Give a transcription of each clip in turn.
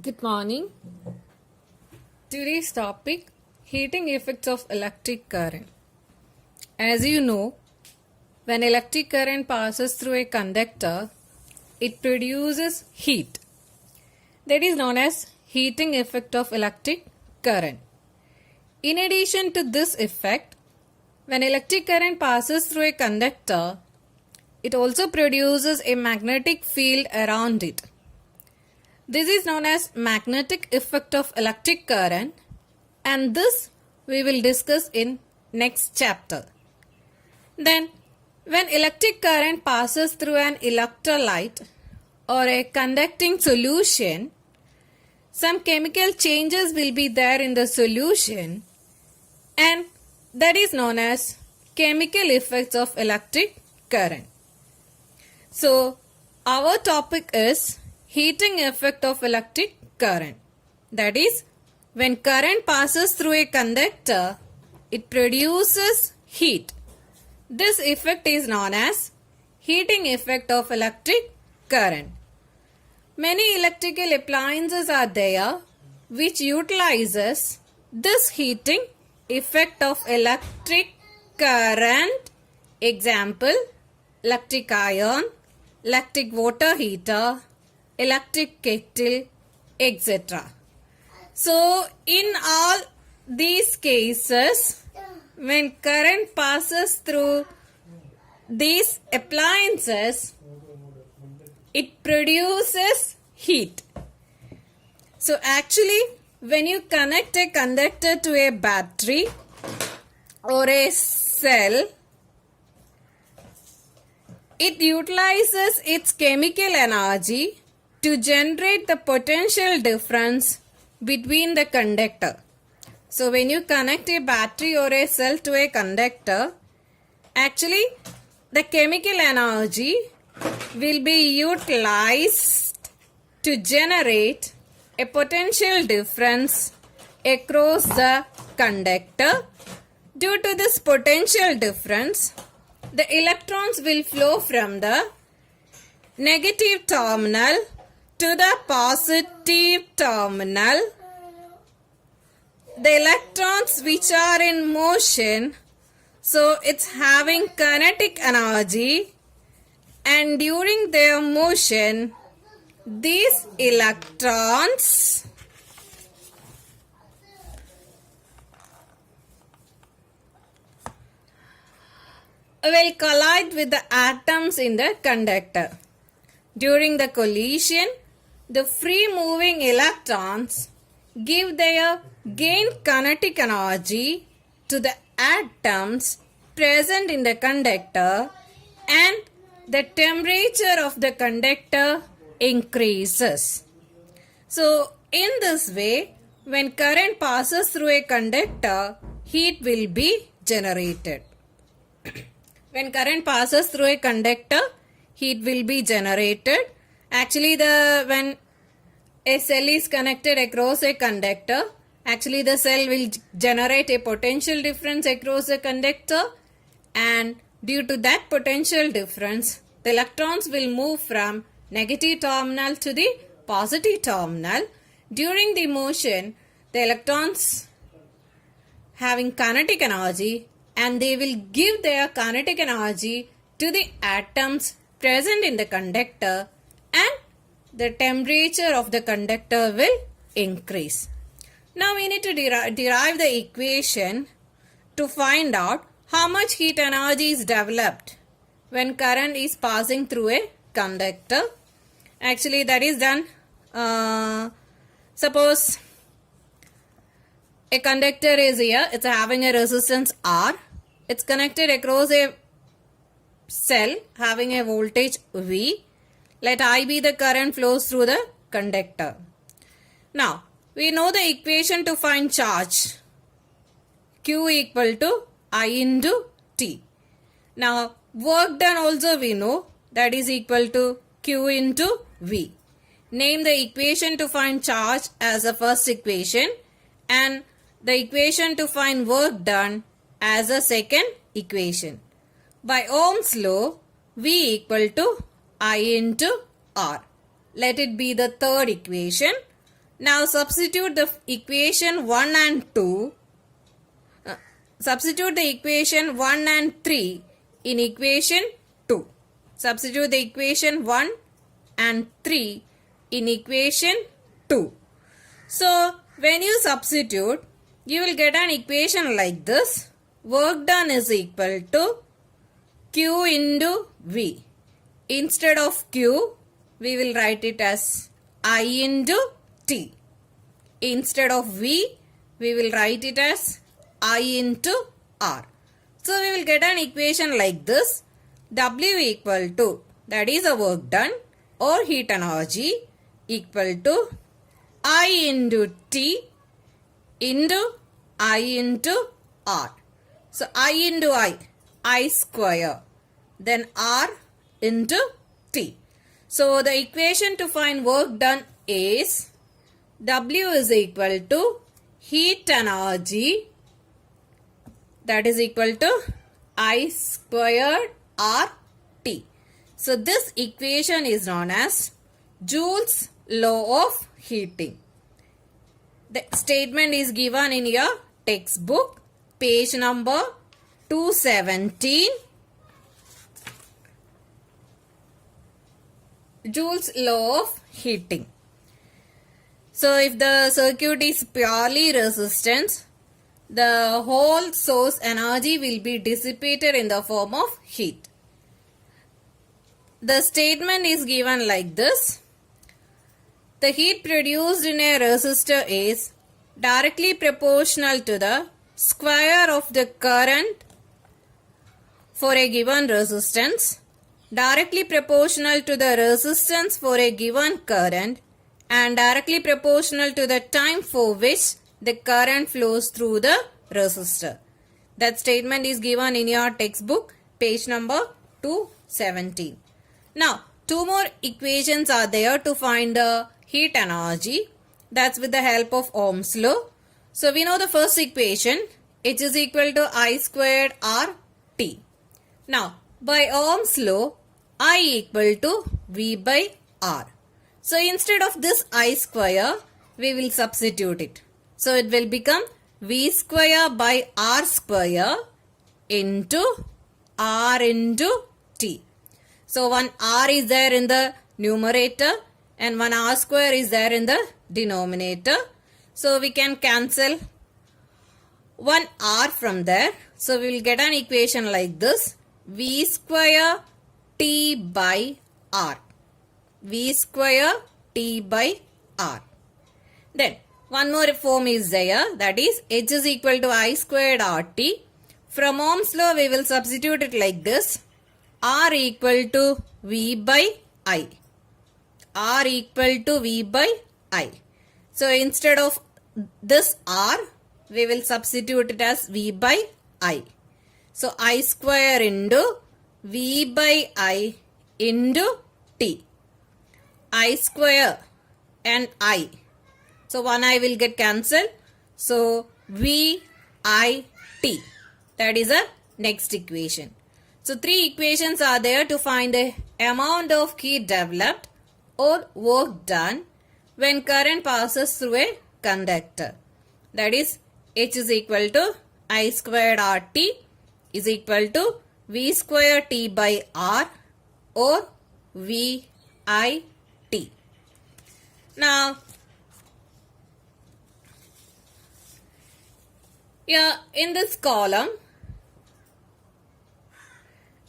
Good morning. Today's topic, heating effects of electric current. As you know, when electric current passes through a conductor, it produces heat. That is known as heating effect of electric current. In addition to this effect, when electric current passes through a conductor, it also produces a magnetic field around it. This is known as magnetic effect of electric current, and this we will discuss in next chapter. Then, when electric current passes through an electrolyte or a conducting solution, some chemical changes will be there in the solution, and that is known as chemical effects of electric current. So, our topic is heating effect of electric current. That is, when current passes through a conductor, it produces heat. This effect is known as heating effect of electric current. Many electrical appliances are there which utilizes this heating effect of electric current. Example, electric iron, electric water heater, electric kettle, etc. So, in all these cases, when current passes through these appliances, it produces heat. So, actually, when you connect a conductor to a battery or a cell, it utilizes its chemical energy to generate the potential difference between the conductor. So when you connect a battery or a cell to a conductor, actually the chemical energy will be utilized to generate a potential difference across the conductor. Due to this potential difference, the electrons will flow from the negative terminal to the positive terminal. The electrons which are in motion, so it's having kinetic energy, and during their motion, these electrons will collide with the atoms in the conductor. During the collision, the free moving electrons give their gained kinetic energy to the atoms present in the conductor, and the temperature of the conductor increases. So, in this way, when current passes through a conductor, heat will be generated. When current passes through a conductor, heat will be generated. Actually, when a cell is connected across a conductor, actually the cell will generate a potential difference across the conductor, and due to that potential difference, the electrons will move from negative terminal to the positive terminal. During the motion, the electrons having kinetic energy, and they will give their kinetic energy to the atoms present in the conductor, and the temperature of the conductor will increase. Now we need to derive the equation to find out how much heat energy is developed when current is passing through a conductor. Actually, that is done. Suppose a conductor is here, it's having a resistance R. It's connected across a cell having a voltage V. Let I be the current flows through the conductor. Now, we know the equation to find charge. Q equal to I into T. Now, work done also we know, that is equal to Q into V. Name the equation to find charge as the first equation, and the equation to find work done as a second equation. By Ohm's law, V equal to I into R. Let it be the third equation. Now substitute the equation 1 and 2. Substitute the equation 1 and 3 in equation 2. Substitute the equation 1 and 3 in equation 2. So when you substitute, you will get an equation like this. Work done is equal to Q into V. Instead of Q, we will write it as I into T. Instead of V, we will write it as I into R. So we will get an equation like this. W equal to, that is the work done or heat energy, equal to I into T into I into R. So I into I square, then R into T. So the equation to find work done is W is equal to heat energy, that is equal to I squared RT. So this equation is known as Joule's law of heating. The statement is given in your textbook, page number 217. Joule's law of heating. So if the circuit is purely resistance, the whole source energy will be dissipated in the form of heat. The statement is given like this. The heat produced in a resistor is directly proportional to the square of the current for a given resistance, directly proportional to the resistance for a given current, and directly proportional to the time for which the current flows through the resistor. That statement is given in your textbook, page number 217. Now, two more equations are there to find the heat energy. That's with the help of Ohm's law. So, we know the first equation, H is equal to I squared RT. Now, by Ohm's law, I equal to V by R. So, instead of this I square, we will substitute it. So, it will become V square by R square into R into T. So, one R is there in the numerator and one R square is there in the denominator. So, we can cancel one R from there. So, we will get an equation like this. V square T by R. V square T by R. Then, one more form is there, that is H is equal to I squared RT. From Ohm's law, we will substitute it like this. R equal to V by I. R equal to V by I. So, instead of this R, we will substitute it as V by I. So, I square into V by I into T. I square and I. So, one I will get cancelled. So, V, I, T. That is the next equation. So, three equations are there to find the amount of heat developed or work done when current passes through a conductor. That is, H is equal to I squared RT is equal to V square T by R or V, I, T. Now, here in this column,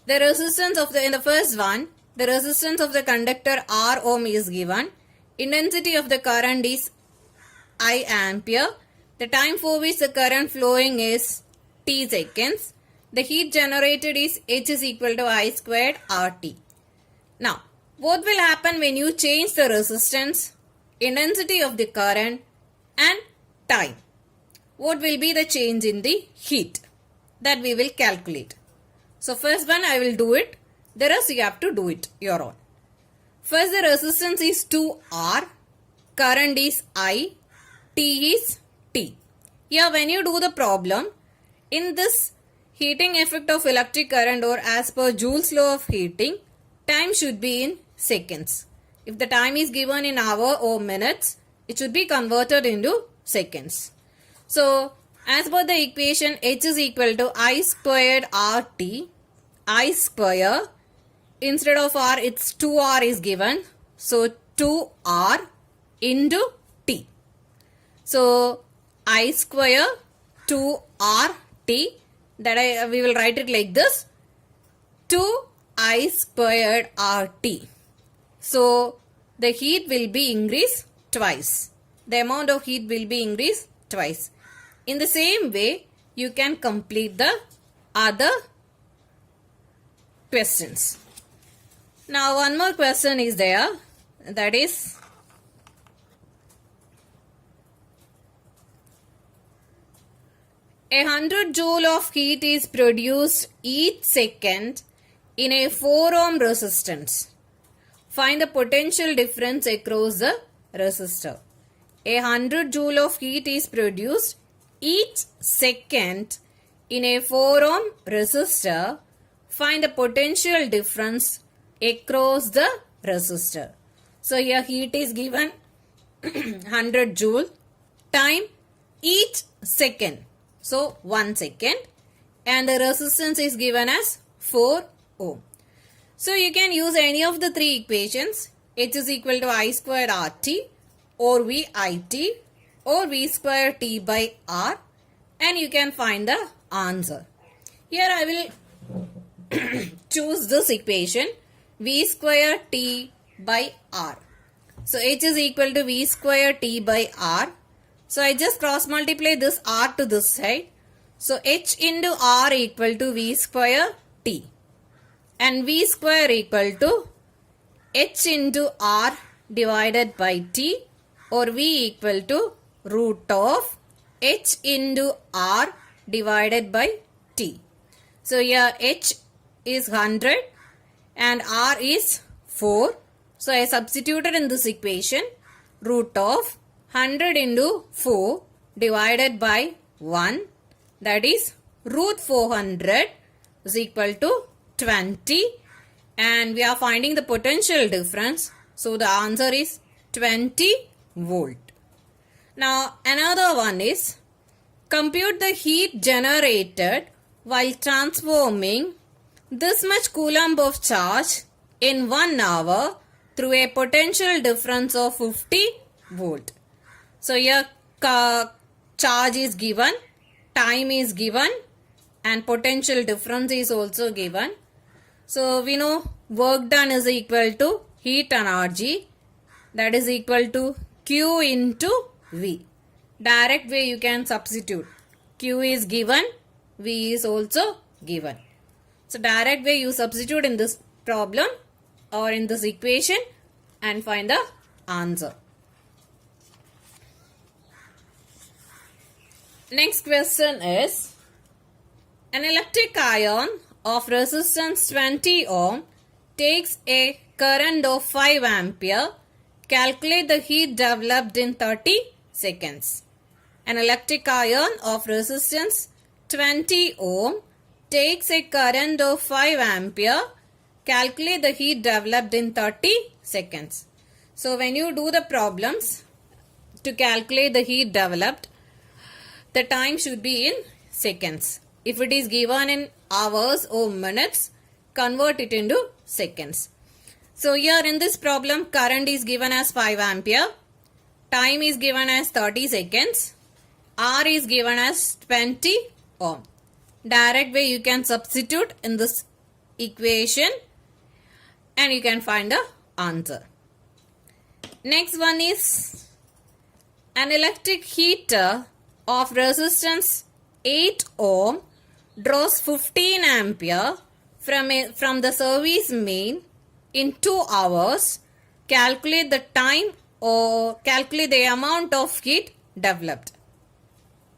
the resistance of in the first one, the resistance of the conductor R ohm is given. Intensity of the current is I ampere. The time for which the current flowing is T seconds. The heat generated is H is equal to I squared RT. Now, what will happen when you change the resistance, intensity of the current and time? What will be the change in the heat? That we will calculate. So, first one I will do it. The rest you have to do it your own. First, the resistance is 2R. Current is I. T is T. Here, when you do the problem, in this heating effect of electric current or as per Joule's law of heating, time should be in seconds. If the time is given in hour or minutes, it should be converted into seconds. So as per the equation, H is equal to I squared RT. I square, instead of R, it's 2R is given. So 2R into T. So I square 2RT, that we will write it like this, 2I squared RT. So the heat will be increased twice. The amount of heat will be increased twice. In the same way, you can complete the other questions. Now one more question is there, that is a 100 joule of heat is produced each second in a 4 ohm resistance. Find the potential difference across the resistor. A 100 joule of heat is produced each second in a 4 ohm resistor. Find the potential difference across the resistor. So here heat is given 100 joule, time each second. So 1 second, and the resistance is given as 4 ohm. So you can use any of the three equations. H is equal to I squared RT or VIT or V square T by R, and you can find the answer. Here I will choose this equation, V square T by R. So H is equal to V square T by R. So I just cross multiply this R to this side. So H into R equal to V square T. And V square equal to H into R divided by T, or V equal to root of H into R divided by T. So here H is 100 and R is 4. So I substituted in this equation root of 100 into 4 divided by 1, that is root 400 is equal to 20, and we are finding the potential difference. So the answer is 20 volt. Now another one is compute the heat generated while transforming this much coulomb of charge in 1 hour through a potential difference of 50 volt. So here charge is given, time is given, and potential difference is also given. So we know work done is equal to heat energy, that is equal to Q into V. Direct way you can substitute. Q is given, V is also given. So direct way you substitute in this problem or in this equation and find the answer. Next question is, an electric iron of resistance 20 ohm takes a current of 5 ampere. Calculate the heat developed in 30 seconds. An electric iron of resistance 20 ohm takes a current of 5 ampere. Calculate the heat developed in 30 seconds. So when you do the problems to calculate the heat developed, the time should be in seconds. If it is given in hours or minutes, convert it into seconds. So here in this problem, current is given as 5 ampere, time is given as 30 seconds, R is given as 20 ohm. Direct way you can substitute in this equation and you can find the answer. Next one is, an electric heater of resistance 8 ohm draws 15 ampere from the service main in 2 hours. Calculate the time or calculate the amount of heat developed.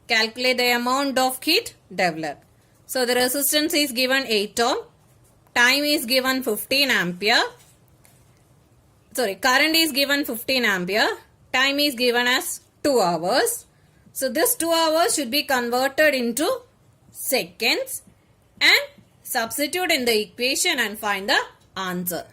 Calculate the amount of heat developed. So the resistance is given 8 ohm, time is given 15 ampere. Current is given 15 ampere, time is given as 2 hours. So this 2 hours should be converted into seconds and substitute in the equation and find the answer.